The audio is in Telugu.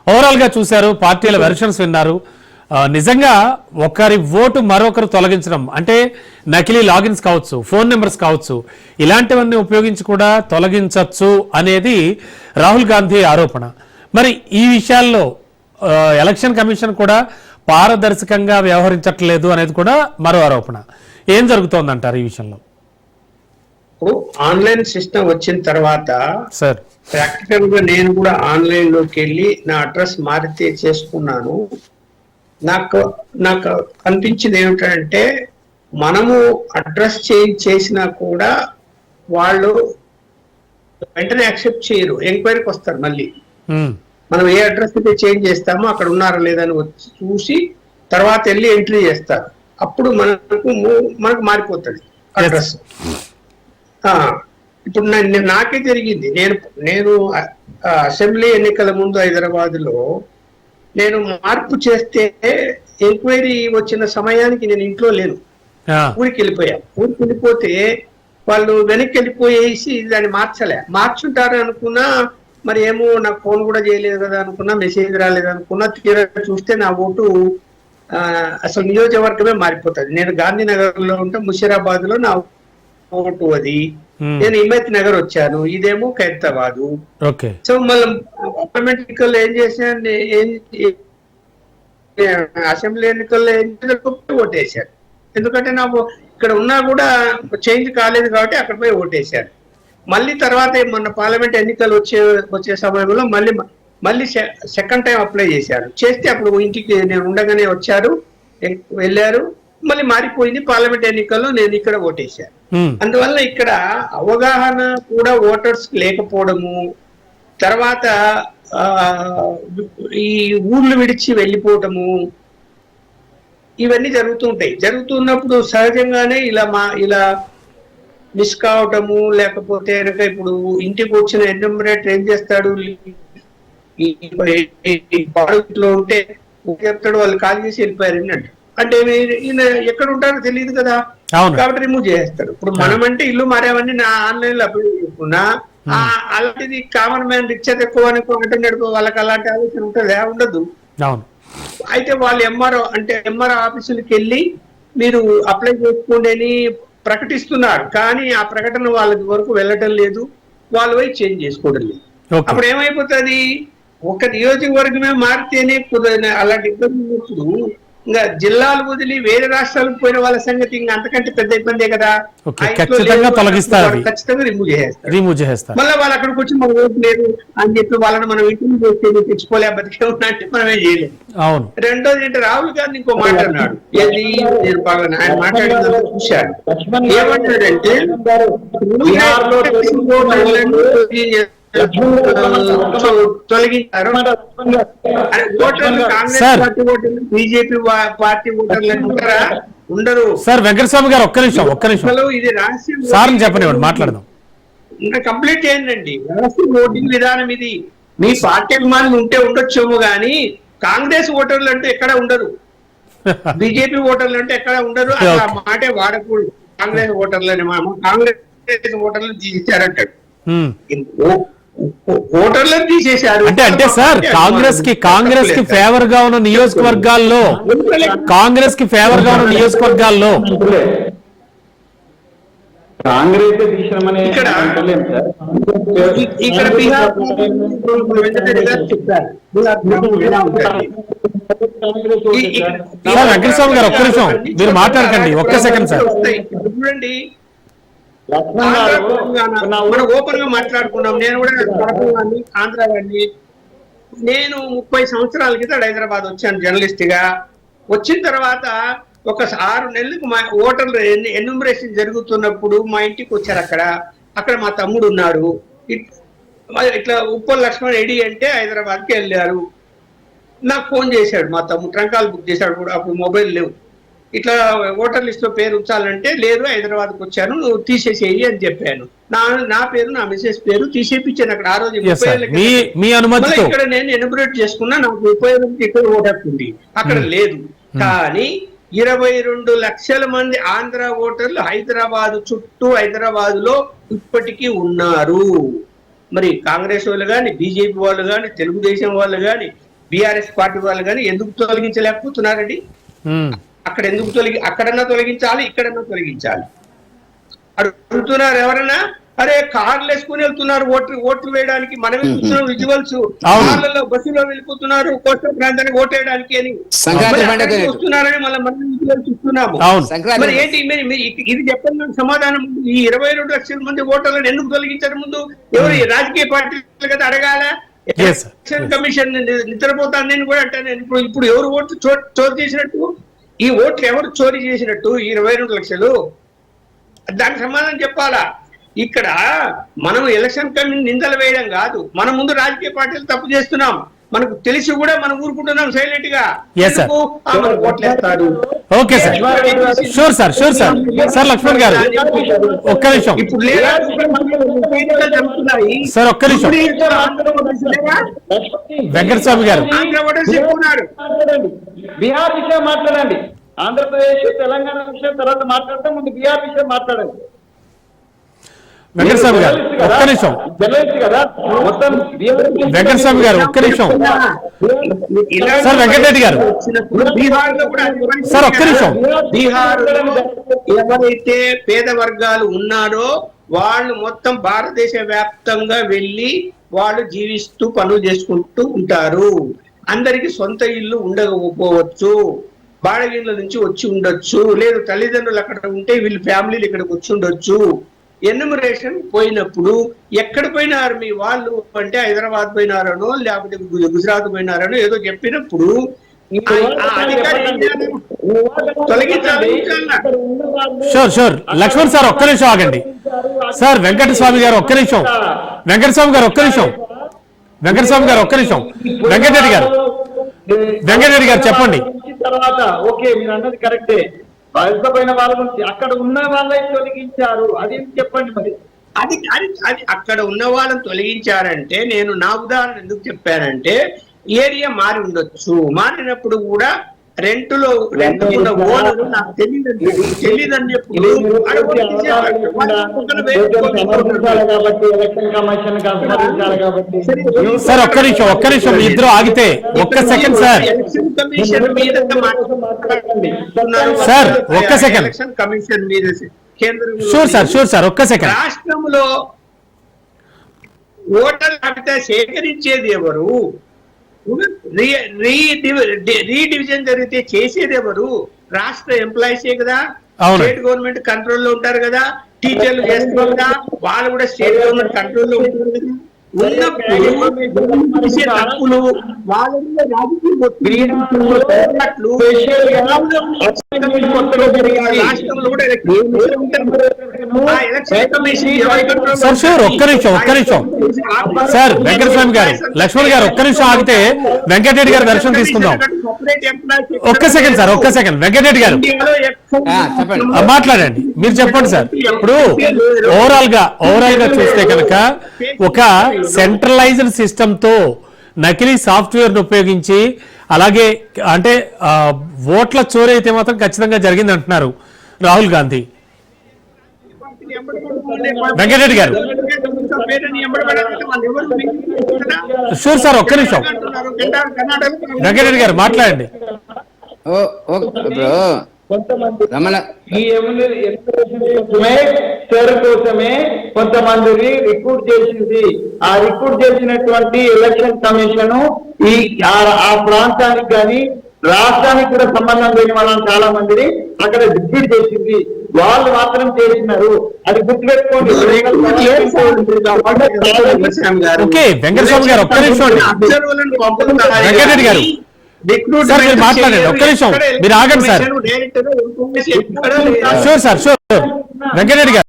ఓవరాల్ గా చూశారు, పార్టీల వెర్షన్స్ విన్నారు. నిజంగా ఒకరి ఓటు మరొకరు తొలగించడం అంటే నకిలీ లాగిన్స్ కావచ్చు, ఫోన్ నెంబర్స్ కావచ్చు, ఇలాంటివన్నీ ఉపయోగించి కూడా తొలగించవచ్చు అనేది రాహుల్ గాంధీ ఆరోపణ. మరి ఈ విషయాల్లో ఎలక్షన్ కమిషన్ కూడా పారదర్శకంగా వ్యవహరించట్లేదు అనేది కూడా మరో ఆరోపణ. ఏం జరుగుతోందంటారు ఈ విషయంలో? ఆన్లైన్ సిస్టమ్ వచ్చిన తర్వాత సార్ ప్రాక్టికల్ గా నేను కూడా ఆన్లైన్ లోకి వెళ్ళి నా అడ్రస్ మారితే చేసుకున్నాను. నాకు అనిపించింది ఏమిటంటే, మనము అడ్రస్ చేంజ్ చేసినా కూడా వాళ్ళు వెంటనే యాక్సెప్ట్ చేయరు, ఎంక్వైరీకి వస్తారు. మళ్ళీ మనం ఏ అడ్రస్ అయితే చేంజ్ చేస్తామో అక్కడ ఉన్నారా లేదని వచ్చి చూసి తర్వాత వెళ్ళి ఎంట్రీ చేస్తారు. అప్పుడు మనకు మారిపోతుంది అడ్రస్. ఇప్పుడు నాకే జరిగింది. నేను అసెంబ్లీ ఎన్నికల ముందు హైదరాబాద్ లో నేను మార్పు చేస్తే ఎంక్వైరీ వచ్చిన సమయానికి నేను ఇంట్లో లేను, ఊరికి వెళ్ళిపోయాను. ఊరికి వెళ్ళిపోతే వాళ్ళు వెనక్కి వెళ్ళిపోయేసి దాన్ని మార్చుంటారు అనుకున్నా. మరి ఏమో నాకు ఫోన్ కూడా చేయలేదు కదా అనుకున్నా, మెసేజ్ రాలేదు అనుకున్నా. తీరా చూస్తే నా ఓటు అసలు నియోజకవర్గమే మారిపోతుంది. నేను గాంధీనగర్ లో ఉంటే ముషీరాబాద్ లో నా ఓటు అది. నేను హిమ్మత్ నగర్ వచ్చాను, ఇదేమో ఖైరతాబాదు. సో మళ్ళీ పార్లమెంట్ ఎన్నికల్లో ఏం చేశాను, అసెంబ్లీ ఎన్నికల్లో ఏం ఓటేశాను. ఎందుకంటే నాకు ఇక్కడ ఉన్నా కూడా చేంజ్ కాలేదు కాబట్టి అక్కడ పోయి ఓటేశాను. మళ్ళీ తర్వాత మొన్న పార్లమెంట్ ఎన్నికలు వచ్చే సమయంలో మళ్ళీ సెకండ్ టైం అప్లై చేశాను. చేస్తే అప్పుడు ఇంటికి నేను ఉండగానే వచ్చారు, వెళ్ళారు. మళ్ళీ మారిపోయింది. పార్లమెంట్ ఎన్నికల్లో నేను ఇక్కడ ఓటేశాను. అందువల్ల ఇక్కడ అవగాహన కూడా ఓటర్స్ లేకపోవడము, తర్వాత ఈ ఊర్లు విడిచి వెళ్ళిపోవటము, ఇవన్నీ జరుగుతుంటాయి. జరుగుతున్నప్పుడు సహజంగానే ఇలా మిస్ కావటము, లేకపోతే కనుక ఇప్పుడు ఇంటికి వచ్చిన ఎన్యూమరేటర్ ఏం చేస్తాడు, బాడులో ఉంటే చెప్తాడు వాళ్ళు కాల్ చేసి వెళ్ళిపోయారు అంటే ఈయన ఎక్కడ ఉంటారో తెలియదు కదా, కాబట్టి రిమూవ్ చేస్తాడు. ఇప్పుడు మనమంటే ఇల్లు మారేవన్నీ నా ఆన్లైన్ లో అప్లై చేసుకున్నా, అలాంటిది కామన్ మ్యాన్ రిక్షా ఎక్కువ అంటే నడుపు వాళ్ళకి అలాంటి ఆలోచన ఉంటుందా? ఉండదు. అయితే వాళ్ళు ఎంఆర్ఓ ఆఫీసులకు వెళ్ళి మీరు అప్లై చేసుకోండి అని ప్రకటిస్తున్నారు, కానీ ఆ ప్రకటన వాళ్ళ వరకు వెళ్ళటం లేదు, వాళ్ళు పోయి చేంజ్ చేసుకోవడం లేదు. అప్పుడు ఏమైపోతుంది, ఒక నియోజకవర్గమే మారితేనే అలాంటి ఇబ్బంది ఉన్నప్పుడు ఇంకా జిల్లాలు వదిలి వేరే రాష్ట్రాలకు పోయిన వాళ్ళ సంగతి ఇంకా అంతకంటే పెద్ద ఇబ్బందే కదా. ఖచ్చితంగా రిమూవ్ చేస్తారు. మళ్ళీ వాళ్ళు అక్కడికి వచ్చి మన ఓటు లేదు అని చెప్పి వాళ్ళని మనం ఇంటికి తెచ్చుకోలే బతికే ఉన్నట్టు మనమే చేయలేదు. రెండోది ఏంటి, రాహుల్ గాంధీ ఇంకో మాట అన్నాడు, ఆయన మాట్లాడిన చూశాడు. ఏమంటాడంటే తొలగించారు కాంగ్రెస్ పార్టీ ఓటర్లు, బీజేపీ పార్టీ ఓటర్లు ఉంటారా? ఉండరు. సార్ వెంకటస్వామి గారు ఒక్క నిమిషం ఇది రహస్యం చెప్పండి, మాట్లాడదాం. ఇంకా కంప్లీట్ చేయండి. రహస్య ఓటింగ్ విధానం ఇది. మీ పార్టీ అభిమానులు ఉంటే ఉండొచ్చేమో గానీ కాంగ్రెస్ ఓటర్లు అంటే ఎక్కడ ఉండరు, బీజేపీ ఓటర్లు అంటే ఎక్కడ ఉండరు. అసలు ఆ మాటే వాడకూడదు. కాంగ్రెస్ ఓటర్లని కాంగ్రెస్ ఓటర్లు తీసేశారంటాడు. ఓటర్లను తీసేశారు అంటే సార్ కాంగ్రెస్ కి ఫేవర్ గా ఉన్న నియోజకవర్గాల్లో ఇక్కడ బీహార్ వెంకటస్వామి గారు ఒక్క నిమిషం మీరు మాట్లాడకండి, ఒక్క సెకండ్ సార్. చూడండి, మనం ఓపెన్ గా మాట్లాడుకున్నాం. నేను కూడా ఆంధ్ర వాడిని. నేను 30 సంవత్సరాల క్రితం హైదరాబాద్ వచ్చాను జర్నలిస్ట్ గా. వచ్చిన తర్వాత ఒక 6 నెలలకు మా ఓటర్లు ఎన్యూమరేషన్ జరుగుతున్నప్పుడు మా ఇంటికి వచ్చారు. అక్కడ మా తమ్ముడు ఉన్నాడు. ఇట్లా ఉప్పల్ లక్ష్మణ్ రెడ్డి అంటే హైదరాబాద్కి వెళ్ళారు. నాకు ఫోన్ చేశాడు మా తమ్ముడు, ట్రంకాలు బుక్ చేశాడు కూడా, అప్పుడు మొబైల్ లేవు. ఇట్లా ఓటర్ లిస్ట్ లో పేరు ఉంచాలంటే లేదు, హైదరాబాద్కి వచ్చాను, నువ్వు తీసేసేయి అని చెప్పాను. నా పేరు నా మిసెస్ పేరు తీసేపించాను అక్కడ. ఆ రోజు ఇక్కడ నేను ఎన్యూమరేట్ చేసుకున్నా, నాకు 30 ఇక్కడ ఓటు హక్కు ఉంది, అక్కడ లేదు. కానీ 22 లక్షల మంది ఆంధ్ర ఓటర్లు హైదరాబాద్ చుట్టూ హైదరాబాద్ లో ఇప్పటికీ ఉన్నారు. మరి కాంగ్రెస్ వాళ్ళు కానీ, బీజేపీ వాళ్ళు కానీ, తెలుగుదేశం వాళ్ళు కానీ బీఆర్ఎస్ పార్టీ వాళ్ళు కానీ ఎందుకు తొలగించలేకపోతున్నారండి? ఉమ్. అక్కడ ఎందుకు అక్కడన్నా తొలగించాలి, ఇక్కడన్నా తొలగించాలి అడుగుతున్నారు ఎవరన్నా. అరే కార్లు వేసుకుని వెళ్తున్నారు ఓట్లు వేయడానికి, మనమే చూస్తున్నాం విజువల్స్. కార్లలో బస్సులో వెళ్ళిపోతున్నారు కోస్తా ప్రాంతానికి ఓటు వేయడానికి అని వస్తున్నారని మనం విజువల్స్ చూస్తున్నాము. మరి ఏంటి ఇది చెప్పండి నాకు సమాధానం. ఈ 22 లక్షల మంది ఓటర్లను ఎందుకు తొలగించారు? ముందు ఎవరు రాజకీయ పార్టీలు కదా అడగాల. ఎలక్షన్ కమిషన్ నిద్రపోతాను నేను కూడా అంటాను. ఇప్పుడు ఎవరు ఓట్లు చోరీ చేసినట్టు? ఈ ఓట్లు ఎవరు చోరీ చేసినట్టు? ఈ 22 లక్షలు దానికి సమాధానం చెప్పాలా? ఇక్కడ మనం ఎలక్షన్ కమిషన్ నిందలు వేయడం కాదు, మనం ముందు రాజకీయ పార్టీలు తప్పు చేస్తున్నాం, మనకు తెలిసి కూడా మనం ఊరుకుంటున్నాం సైలెంట్ గా. ఓట్లేస్తాడు. Okay sir, sure sir, sure sir. Sir Laxman గారు ఒక్క నిమిషం ఇప్పుడు సార్, ఒక్క నిమిషం. వెంకటస్వామి గారు బీహార్ విషయం మాట్లాడండి. ఆంధ్రప్రదేశ్ తెలంగాణ విషయం తర్వాత మాట్లాడితే ముందు బీహార్ విషయం మాట్లాడండి. వెంకటస్వామి గారు ఒక్క నిమిషం. వెంకటస్వామి గారు ఒక్క నిమిషం. సార్ వెంకటరెడ్డి గారు సార్ ఒక్క నిమిషం. బీహార్ ఎవరైతే పేద వర్గాలు ఉన్నారో వాళ్ళు మొత్తం భారతదేశ వ్యాప్తంగా వెళ్ళి వాళ్ళు జీవిస్తూ పనులు చేసుకుంటూ ఉంటారు. అందరికి సొంత ఇల్లు ఉండకపోవచ్చు, బాడగిళ్ళ నుంచి వచ్చి ఉండొచ్చు, లేదు తల్లిదండ్రులు అక్కడ ఉంటే వీళ్ళు ఫ్యామిలీలు ఇక్కడికి వచ్చి ఉండొచ్చు. ఎన్యూమరేషన్ పోయినప్పుడు ఎక్కడ పోయినారు మీ వాళ్ళు అంటే హైదరాబాద్ పోయినారనో లేకపోతే గుజరాత్ పోయినారనో ఏదో చెప్పినప్పుడు షూర్ షూర్. లక్ష్మణ్ సార్ ఒక్క నిమిషం ఆగండి. సార్ వెంకటస్వామి గారు ఒక్క నిమిషం. వెంకటస్వామి గారు ఒక్క నిమిషం. వెంకటస్వామి గారు ఒక్క నిమిషం. వెంకటరెడ్డి గారు, వెంకటరెడ్డి గారు చెప్పండి. తర్వాత ఓకే మీరు అన్నది కరెక్టే. వలసపోయిన వాళ్ళ గురించి అక్కడ ఉన్న వాళ్ళని తొలగించారు, అది చెప్పండి మరి. అది అక్కడ ఉన్న వాళ్ళని తొలగించారంటే నేను నా ఉదాహరణ ఎందుకు చెప్పానంటే ఏరియా మారి ఉండొచ్చు, మారినప్పుడు కూడా రెంటులో ఉన్న ఓనరు నాకు తెలియదని సార్ ఒక్క నిమిషం, ఒక్క నిమిషం ఇద్దరు ఆగితే ఒక్క సెకండ్ సార్. కమిషన్ మీద సార్ ఒక్క సెకండ్. ఎలక్షన్ కమిషన్ మీద షూర్ సార్, షూర్ సార్ ఒక్క సెకండ్. రాష్ట్రంలో ఓటర్ జాబితా సేకరించేది ఎవరు? రీడివిజన్ జరిగితే చేసేది ఎవరు? రాష్ట్ర ఎంప్లాయీసే కదా, స్టేట్ గవర్నమెంట్ కంట్రోల్లో ఉంటారు కదా, టీచర్లు చేస్తారు కదా, వాళ్ళు కూడా స్టేట్ గవర్నమెంట్ కంట్రోల్లో ఉంటారు కదా. ఉన్నప్పుడు తప్పులు వాళ్ళ రాష్ట్రంలో కూడా సార్ షూర్ ఒక్క నిమిషం, ఒక్క నిమిషం. సార్ వెంకటస్వామి గారు, లక్ష్మణ్ గారు ఒక్క నిమిషం ఆగితే వెంకటరెడ్డి గారి దర్శనం తీసుకుందాం. ఒక్క సెకండ్ సార్, ఒక్క సెకండ్. వెంకటరెడ్డి గారు మాట్లాడండి, మీరు చెప్పండి సార్. ఇప్పుడు ఓవరాల్ గా చూస్తే కనుక ఒక సెంట్రలైజ్డ్ సిస్టమ్ తో నకిలీ సాఫ్ట్వేర్ ను ఉపయోగించి అలాగే అంటే ఓట్ల చోరీ అయితే మాత్రం ఖచ్చితంగా జరిగింది అంటున్నారు రాహుల్ గాంధీ. వెంకటరెడ్డి గారు షూర్ సార్ ఒక్క నిమిషం. వెంకటరెడ్డి గారు మాట్లాడండి. కోసమే కొంతమందిని రిక్రూట్ చేసింది. ఆ రిక్రూట్ చేసినటువంటి ఎలక్షన్ కమిషన్ ఆ ప్రాంతానికి కానీ రాష్ట్రానికి కూడా సంబంధం లేని వాళ్ళని చాలా మందిని అక్కడ రిక్రూట్ చేసింది. వాళ్ళు మాత్రం చేసినారు, అది గుర్తుపెట్టుకోండి. ఓకే వెంకటస్వామి గారు ఒక్క నిమిషం. వెంకటరెడ్డి గారు సార్ మీరు మాట్లాడండి, ఒక్క నిమిషం మీరు ఆగండి sir. Sure sir, sure. Venkata Reddy గారు